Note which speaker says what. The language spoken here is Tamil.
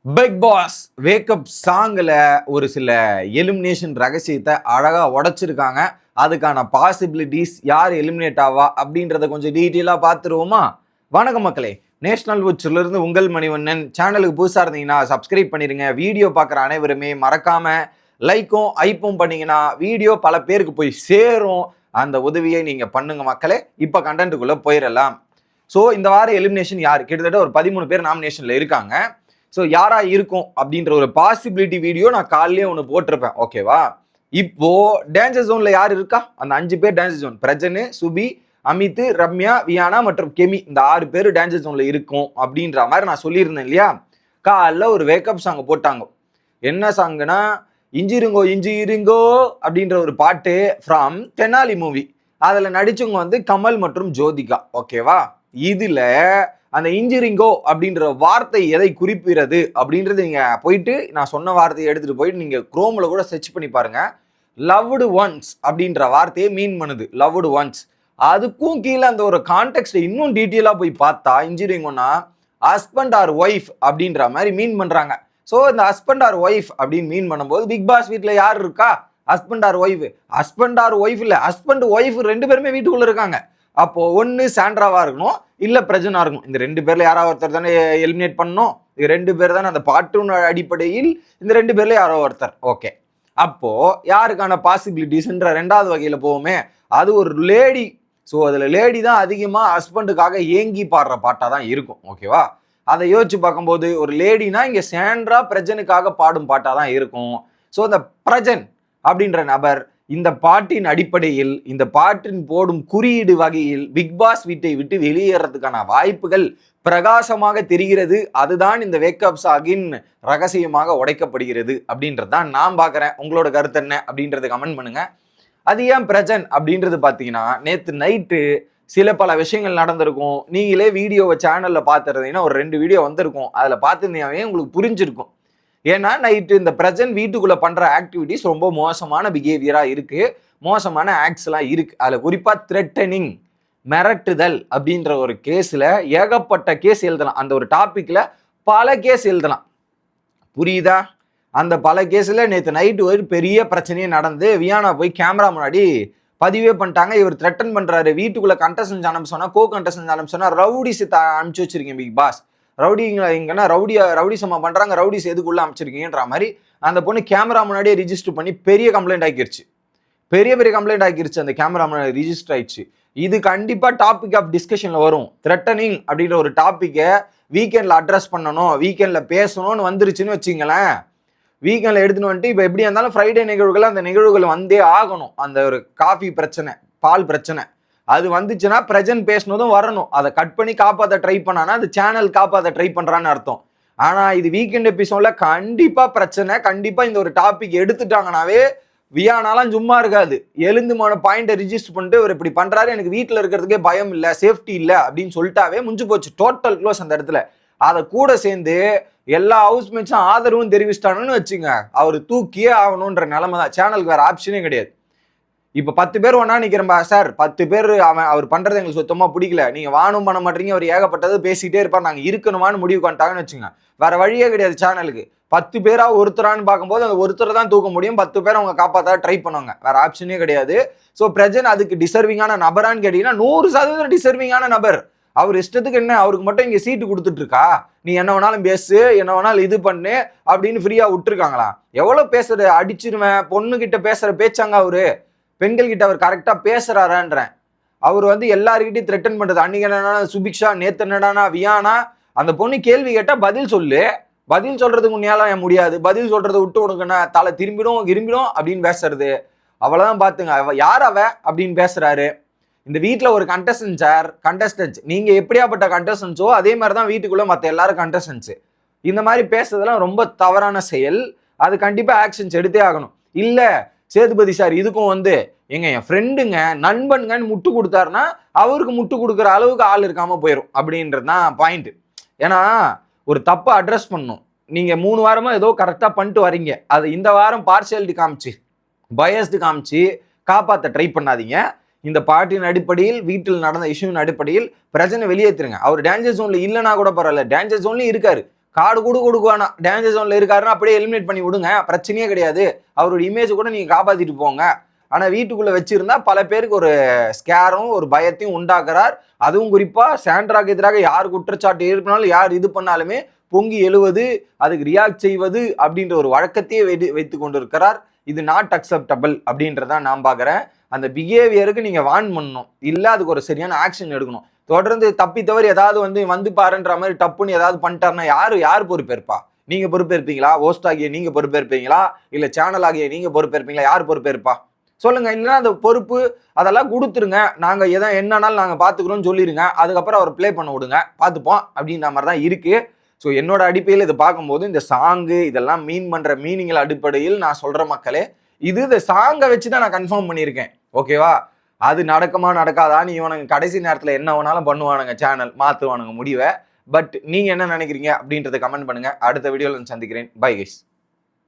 Speaker 1: பிக் பாஸ் வேக்கப் சாங்ல ஒரு சில எலிமினேஷன் ரகசியத்தை அழகா உடைச்சிருக்காங்க. அதுக்கான பாசிபிலிட்டிஸ் யார் எலிமினேட் ஆவா அப்படின்றத கொஞ்சம் டீட்டெயிலா பார்த்துருவோமா? வணக்கம் மக்களே, நேஷனல் உச்சில இருந்து உங்கள் மணிவண்ணன். சேனலுக்கு புதுசா இருந்தீங்கன்னா சப்ஸ்கிரைப் பண்ணிருங்க. வீடியோ பார்க்குற அனைவருமே மறக்காம லைக்கும் ஐப்பும் பண்ணீங்கன்னா வீடியோ பல பேருக்கு போய் சேரும். அந்த உதவியை நீங்க பண்ணுங்க மக்களே. இப்ப கண்டென்ட்டுக்குள்ள போயிடலாம். ஸோ இந்த வாரம் எலிமினேஷன் யார்? கிட்டத்தட்ட ஒரு 13 பேர் நாமினேஷன்ல இருக்காங்க. ஸோ யாரா இருக்கும் அப்படின்ற ஒரு பாசிபிலிட்டி வீடியோ நான் காலையிலே ஒன்று போட்டிருப்பேன், ஓகேவா? இப்போ டேஞ்சர் ஜோன்ல யார் இருக்கா? அந்த 5 பேர் டேஞ்சர் ஜோன். பிரஜனு, சுபி, அமித், ரம்யா, வியானா மற்றும் கெமி, இந்த 6 பேர் டேஞ்சர் ஜோன்ல இருக்கும் அப்படின்ற மாதிரி நான் சொல்லியிருந்தேன் இல்லையா? காலைல ஒரு வேக்கப் சாங் போட்டாங்க. என்ன சாங்குனா, இஞ்சிருங்கோ இஞ்சிருங்கோ அப்படின்ற ஒரு பாட்டு ஃப்ரம் தெனாலி மூவி. அதில் நடிச்சவங்க வந்து கமல் மற்றும் ஜோதிகா, ஓகேவா? இதுல அந்த இன்ஜிரிங்கோ அப்படின்ற வார்த்தை எதை குறிப்பிடுறது அப்படின்றது நீங்க போயிட்டு நான் சொன்ன வார்த்தையை எடுத்துட்டு போயிட்டு நீங்க குரோம்ல கூட சர்ச் பண்ணி பாருங்க. லவ்டு ஒன்ஸ் அப்படின்ற வார்த்தையை மீன் பண்ணுது, லவ்டு ஒன்ஸ். அதுக்கும் கீழே அந்த ஒரு கான்டெக்ட் இன்னும் டீட்டெயிலா போய் பார்த்தா இன்ஜிரிங்கோனா ஹஸ்பண்ட் ஆர் ஒய்ஃப் அப்படின்ற மாதிரி மீன் பண்றாங்க. ஸோ இந்த ஹஸ்பண்ட் ஆர் ஒய்ஃப் அப்படின்னு மீன் பண்ணும்போது பிக் பாஸ் வீட்டில் யார் இருக்கா? Husband or wife. Husband or wife இல்லை, ஹஸ்பண்ட் ஒய்ஃப் 2 பேருமே வீட்டுக்குள்ள இருக்காங்க. அப்போ ஒன்னு சாண்ட்ராவா இருக்கணும், இல்ல பிரஜனா இருக்கணும். இந்த 2 பேர்ல யாராவது ஒருத்தர் தானே எலிமினேட் பண்ணணும். இது 2 பேர் தானே அந்த பாட்டு அடிப்படையில் இந்த 2 பேர்ல யாரோ ஒருத்தர். ஓகே, அப்போ யாருக்கான பாசிபிலிட்டிஸ்ன்ற 2வது வகையில போவோமே, அது ஒரு லேடி. ஸோ அதுல லேடி தான் அதிகமா ஹஸ்பண்டுக்காக ஏங்கி பாடுற பாட்டா தான் இருக்கும், ஓகேவா? அதை யோசிச்சு பார்க்கும்போது ஒரு லேடினா இங்க சாண்ட்ரா பிரஜனுக்காக பாடும் பாட்டா தான் இருக்கும். ஸோ இந்த பிரஜன் அப்படின்ற நபர் இந்த பாட்டின் அடிப்படையில், இந்த பாட்டின் போடும் குறியீடு வகையில் பிக் பாஸ் வீட்டை விட்டு வெளியேறதுக்கான வாய்ப்புகள் பிரகாசமாக தெரிகிறது. அதுதான் இந்த வேக்கப் சாகின் ரகசியமாக உடைக்கப்படுகிறது அப்படின்றது தான் நான் பார்க்குறேன். உங்களோட கருத்து என்ன அப்படின்றது கமெண்ட் பண்ணுங்க. அது ஏன் பிரஜன் அப்படின்றது பார்த்தீங்கன்னா, நேற்று நைட்டு சில பல விஷயங்கள் நடந்திருக்கும். நீங்களே வீடியோவை சேனல்ல பார்த்துருந்தீங்கன்னா ஒரு 2 வீடியோ வந்திருக்கும். அதில் பார்த்துருந்தீங்கன்னாவே உங்களுக்கு புரிஞ்சிருக்கும். ஏன்னா நைட்டு இந்த பிரசன்ட் வீட்டுக்குள்ள பண்ற ஆக்டிவிட்டிஸ் ரொம்ப மோசமான பிஹேவியரா இருக்கு, மோசமான ஆக்ட்ஸ் எல்லாம் இருக்கு. அதுல குறிப்பா த்ரெட்டனிங், மிரட்டுதல் அப்படின்ற ஒரு கேஸ்ல ஏகப்பட்ட கேஸ் எழுதலாம். அந்த ஒரு டாபிக்ல பல கேஸ் எழுதலாம், புரியுதா? அந்த பல கேஸ்ல நேற்று நைட்டு ஒரு பெரிய பிரச்சனையே நடந்து வியானா போய் கேமரா முன்னாடி பதிவே பண்ணிட்டாங்க. இவர் த்ரெட்டன் பண்றாரு, வீட்டுக்குள்ள கண்டஸ்டன்ஸ் அனுப்பிச்சோன்னா, கோ கண்டஸ்டன்ஸ் அனுப்பிச்சோன்னா ரவுடிஸ் அனுப்பிச்சு வச்சிருக்கீங்க பிக் பாஸ். ரவுடிங்க இங்கன்னா ரவுடி சம்மா பண்றாங்க, ரவுடிஸ் எதுக்குள்ள அமைச்சிருக்கீங்கன்ற மாதிரி அந்த பொண்ணு கேமரா முன்னாடியே ரிஜிஸ்டர் பண்ணி பெரிய கம்ப்ளைண்ட் ஆக்கிருச்சு. பெரிய கம்ப்ளைண்ட் ஆக்கிருச்சு. அந்த கேமரா முன்னாடி ரிஜிஸ்டர் ஆயிடுச்சு. இது கண்டிப்பா டாபிக் ஆஃப் டிஸ்கஷன்ல வரும். த்ரெட்டனிங் அப்படின்ற ஒரு டாபிக்கை வீக்கெண்ட்ல அட்ரஸ் பண்ணணும், வீக்கெண்ட்ல பேசணும்னு வந்துருச்சுன்னு வச்சுங்களேன். வீக்கெண்ட்ல எடுத்துன்னு வந்துட்டு இப்போ எப்படியா இருந்தாலும் ஃப்ரைடே நிகழ்வுகள் அந்த நிகழ்வுகள் வந்தே ஆகணும். அந்த ஒரு காஃபி பிரச்சனை, பால் பிரச்சனை அது வந்துச்சுன்னா பிரஜன் பேசினதும் வரணும். அதை கட் பண்ணி காப்பாற்ற ட்ரை பண்ணானா அது சேனல் காப்பாற்ற ட்ரை பண்றான்னு அர்த்தம். ஆனா இது வீக்கெண்ட் எபிசோட்ல கண்டிப்பா பிரச்சனை. கண்டிப்பா இந்த ஒரு டாபிக் எடுத்துட்டாங்கனாவே வியானாலாம் சும்மா இருக்காது. எழுந்துமான பாயிண்டை ரிஜிஸ்டர் பண்ணிட்டு இவர் இப்படி பண்றாரு, எனக்கு வீட்டில் இருக்கிறதுக்கே பயம் இல்லை, சேஃப்டி இல்லை அப்படின்னு சொல்லிட்டாவே முடிஞ்சு போச்சு. டோட்டல் க்ளோஸ் அந்த இடத்துல. அதை கூட சேர்ந்து எல்லா ஹவுஸ்மேட்ஸும் ஆதரவும் தெரிவிச்சிட்டானுன்னு வச்சுங்க, அவர் தூக்கியே ஆகணுன்ற நிலைமை தான். சேனலுக்கு வேற ஆப்ஷனே கிடையாது. இப்ப 10 பேர் ஒன்னா நிக்கிறம்பா சார், 10 பேர் அவர் பண்றது எங்களுக்கு சுத்தமா பிடிக்கல, நீங்க வானும் பண்ண மாட்டீங்க, அவர் ஏகப்பட்டது பேசிட்டே இருப்பார், நாங்க இருக்கணுமான்னு முடிவு பண்ணிட்டாங்கன்னு வச்சுங்க, வேற வழியே கிடையாது சேனலுக்கு. 10 பேரா ஒருத்தரான்னு பார்க்கும்போது அந்த ஒருத்தரை தான் தூக்க முடியும். 10 பேர் அவங்க காப்பாற்ற ட்ரை பண்ணுவாங்க, வேற ஆப்ஷனே கிடையாது. ஸோ பிரஜன் அதுக்கு டிசர்விங்கான நபரான்னு கேட்டீங்கன்னா 100% டிசர்விங்கான நபர். அவர் இஷ்டத்துக்கு என்ன, அவருக்கு மட்டும் இங்க சீட்டு கொடுத்துட்டு இருக்கா, நீ என்ன வேணாலும் பேசு, என்ன வேணாலும் இது பண்ணு அப்படின்னு ஃப்ரீயா விட்டுருக்காங்களா? எவ்வளவு பேசுறது, அடிச்சிருவேன் பொண்ணு கிட்ட பேசுற பேச்சாங்க அவரு. பெண்கள் கிட்ட அவர் கரெக்டா பேசுறாரான்றேன். அவர் வந்து எல்லாருக்கிட்டையும் த்ரெட்டன் பண்றது. அன்னைக்கு என்னன்னா சுபிக்ஷா, நேத்து என்னடானா வியானா. அந்த பொண்ணு கேள்வி கேட்டா பதில் சொல்லு, பதில் சொல்றதுக்கு உன்னையால முடியாது, பதில் சொல்றதை விட்டு உனக்கு என்ன தலை திரும்பிடும் அப்படின்னு பேசுறது. அவ்வளவுதான் பாத்துங்க. யார் அவ அப்படின்னு பேசுறாரு. இந்த வீட்டுல ஒரு கண்டஸ்டன்ஸ் நீங்க எப்படியாப்பட்ட கண்டஸ்டன்ஸோ அதே மாதிரிதான் வீட்டுக்குள்ள மத்த எல்லாரும் கண்டஸ்டன்ஸ். இந்த மாதிரி பேசுறதெல்லாம் ரொம்ப தவறான செயல். அது கண்டிப்பா ஆக்ஷன்ஸ் எடுத்தே ஆகணும். இல்ல சேதுபதி சார் இதுக்கும் வந்து என் ஃப்ரெண்டுங்க நண்பனுங்கன்னு முட்டு கொடுத்தாருன்னா அவருக்கு முட்டு கொடுக்குற அளவுக்கு ஆள் இருக்காம போயிடும் அப்படின்றது தான் பாயிண்ட். ஏன்னா ஒரு தப்பை அட்ரஸ் பண்ணணும். நீங்க 3 வாரமா ஏதோ கரெக்டா பண்ணிட்டு வரீங்க, அது இந்த வாரம் பார்சியாலிட்டி காமிச்சு பயஸ்டு காமிச்சு காப்பாற்ற ட்ரை பண்ணாதீங்க. இந்த பாட்டின் அடிப்படையில் வீட்டில் நடந்த இஷ்யூவின் அடிப்படையில் பிரச்சனை வெளியேற்றுருங்க. அவர் டேஞ்சர் ஜோன்ல இல்லைன்னா கூட பரவாயில்ல, டேஞ்சர் ஜோன்லயும் இருக்காரு. கார்டு கூட கொடுக்குவானா, டேஞ்சர் ஜோன்ல இருக்காருன்னா அப்படியே எலிமினேட் பண்ணி விடுங்க, பிரச்சனையே கிடையாது. அவரோட இமேஜ் கூட நீங்க காப்பாத்திட்டு போங்க. ஆனா வீட்டுக்குள்ள வச்சிருந்தா பல பேருக்கு ஒரு ஸ்கேரும் ஒரு பயத்தையும் உண்டாக்குறார். அதுவும் குறிப்பா சாண்ட்ராக்கு எதிராக யார் குற்றச்சாட்டு எழுப்பினாலும் யார் இது பண்ணாலுமே பொங்கி எழுவது, அதுக்கு ரியாக்ட் செய்வது அப்படின்ற ஒரு வழக்கத்தையே வைத்து கொண்டிருக்கிறார். இது நாட் அக்செப்டபிள் அப்படின்றதான் நான் பாக்குறேன். அந்த பிஹேவியருக்கு நீங்க வார்ன் பண்ணணும், இல்ல அதுக்கு ஒரு சரியான ஆக்ஷன் எடுக்கணும். தொடர்ந்து தப்பி தவறி ஏதாவது வந்து பாருன்ற மாதிரி டப்புன்னு ஏதாவது பண்ணிட்டாருன்னா யார் பொறுப்பேற்பா? நீங்க பொறுப்பேற்பீங்களா? ஹோஸ்ட் ஆகிய நீங்க பொறுப்பேற்பீங்களா? இல்ல சேனல் ஆகிய நீங்க பொறுப்பேற்பீங்களா? யார் பொறுப்பேற்பா சொல்லுங்க. இல்லைன்னா அந்த பொறுப்பு அதெல்லாம் கொடுத்துருங்க, நாங்க என்னன்னாலும் நாங்க பாத்துக்கிறோம்னு சொல்லிருங்க. அதுக்கப்புறம் அவர் பிளே பண்ண விடுங்க, பாத்துப்போம் அப்படின்ற மாதிரி தான் இருக்கு. ஸோ என்னோட அடிப்படையில் இதை பார்க்கும்போது இந்த சாங்கு இதெல்லாம் மீன் பண்ற மீனிங்கள் அடிப்படையில் நான் சொல்ற மக்களே, இந்த சாங்கை வச்சுதான் நான் கன்ஃபார்ம் பண்ணியிருக்கேன். ஓகேவா? அது நடக்குமா நடக்காதான்னு இவனுங்க கடைசி நேரத்தில் என்ன வேணாலும் பண்ணுவானுங்க, சேனல் மாத்துவானுங்க முடிவை. பட் நீங்க என்ன நினைக்கிறீங்க அப்படின்றத கமெண்ட் பண்ணுங்க. அடுத்த வீடியோல சந்திக்கிறேன். Bye guys.